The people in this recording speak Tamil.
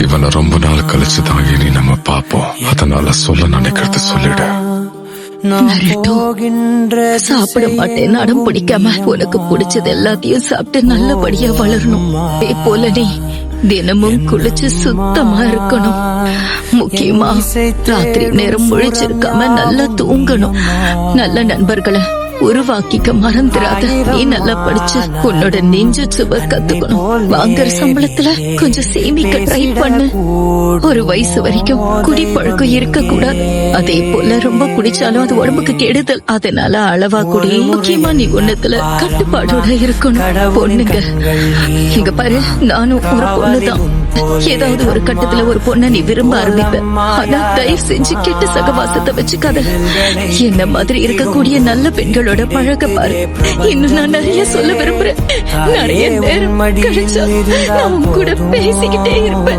இவனை ரொம்ப நாள் கழிச்சுதான் இனி நம்ம பாப்போம். அதனால சொல்ல நினைக்கிறது சொல்லிடு. சாப்பிட மாட்டேன் அடம் பிடிக்காம உனக்கு பிடிச்சது எல்லாத்தையும் சாப்பிட்டு நல்லபடியா வளரணும். அதே போல நீ தினமும் குளிச்சு சுத்தமா இருக்கணும். முக்கியமா ராத்திரி நேரம் முழிச்சிருக்காம நல்லா தூங்கணும். நல்ல நண்பர்களை உருவாக்கிக்க மறந்துடாத. நீ நல்லா படிச்சு உன்னோட நெஞ்சு சுப கத்துக்கணும். வாங்குற சம்பளத்துல கொஞ்சம் சேமிக்க ட்ரை பண்ணு. ஒரு வயசு வரைக்கும் குடிப்பழக்கம் இருக்க கூடாது. அதே போல ரொம்ப குடிச்சாலும் அது உடம்புக்கு கெடுதல். அதனால அளவா குடி. முக்கியமா நீ ஒண்ணுத்துல கட்டுப்பாடோட இருக்கணும். பொண்ணுங்க இங்க பாரு, நானும் ஒரு பொண்ணுதான். ஏதாவது ஒரு கட்டத்துல ஒரு பொண்ண நீ விரும்ப ஆரம்பிப்ப. ஆனா தயவு செஞ்சு கெட்ட சகவாசத்தை வச்சுக்காத. என்ன மாதிரி இருக்கக்கூடிய நல்ல பெண்களோட பழக பாரு. இன்னும் நான் நிறைய சொல்ல விரும்புறேன். நிறைய நேரம் கழிச்சா நான் உன் கூட பேசிக்கிட்டே இருப்பேன்.